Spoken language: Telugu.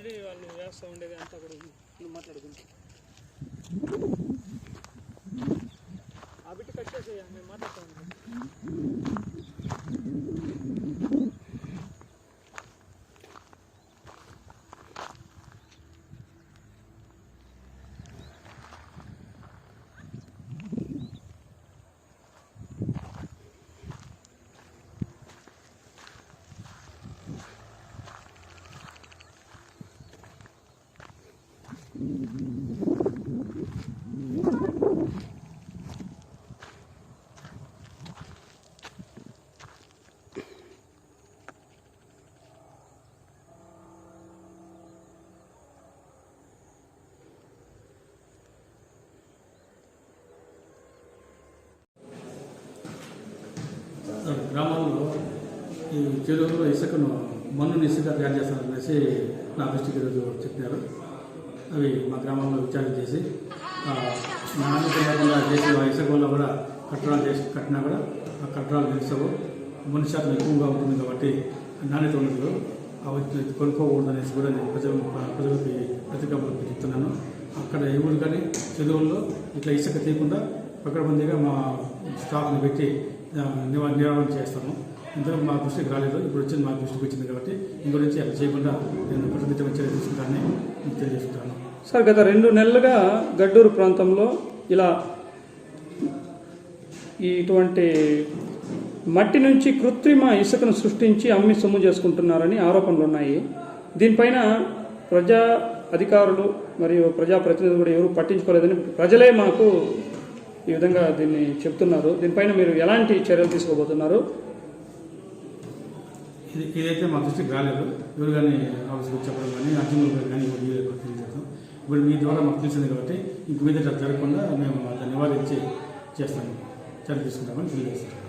ఆల్రెడీ వాళ్ళు వేస్తూ ఉండేది అంతా కూడా మాట్లాడుకుంటాం. ఆ బిట్టి కట్ చేసేయ, మేము మాట్లాడుతూ ఉంటాం. గ్రామాల్లో ఈ చెరువులో ఇసుకను మన్నుని ఇసుక తయారు చేస్తారనేసి నా దృష్టికి ఈరోజు చెప్పినారు. అవి మా గ్రామంలో విచారణ చేసి నాణ్యత లేకుండా చేసి ఆ ఇసుక వల్ల కూడా కట్టడాలు చేసి కట్టినా కూడా ఆ కట్టడాలు నిలుస్తావు, మనిషి శాతం ఎక్కువగా ఉంటుంది కాబట్టి నాణ్యత ఉండదు, అవి కొనుక్కోకూడదు అనేసి కూడా నేను ప్రజలకి ప్రతిజ్ఞాపత్రం చెప్తున్నాను. అక్కడ ఎవరు కానీ చెరువుల్లో ఇట్లా ఇసుక తీయకుండా పకడ్బందీగా మా స్టాఫ్ని పెట్టి నివారణ చేస్తాము. ఇంతవరకు మా దృష్టికి రాలేదు, ఇప్పుడు వచ్చింది మా దృష్టికి వచ్చింది కాబట్టి ఇంక నుంచి అలా చేయకుండా నేను కట్టుదిట్టమైన చర్య తీసుకుంటానని తెలియజేస్తున్నాను. సార్, గత 2 నెలలుగా గడ్డూరు ప్రాంతంలో ఇలా ఇటువంటి మట్టి నుంచి కృత్రిమ ఇసుకను సృష్టించి అమ్మి సొమ్ము చేసుకుంటున్నారని ఆరోపణలు ఉన్నాయి. దీనిపైన ప్రజా అధికారులు మరియు ప్రజాప్రతినిధులు కూడా ఎవరు పట్టించుకోలేదని ప్రజలే మాకు ఈ విధంగా దీన్ని చెప్తున్నారు. దీనిపైన మీరు ఎలాంటి చర్యలు తీసుకోబోతున్నారు? ఇదైతే మా దృష్టికి రాలేదు. ఎవరు కానీ ఆఫీస్కి చెప్పడం కానీ అర్జునులు కానీ తెలియజేస్తాం. ఇప్పుడు మీ ద్వారా మాకు తెలిసింది కాబట్టి ఇంక మీద జరగకుండా మేము దాన్ని నివారించి చేస్తాము, చర్య తీసుకుంటామని తెలియజేస్తాం.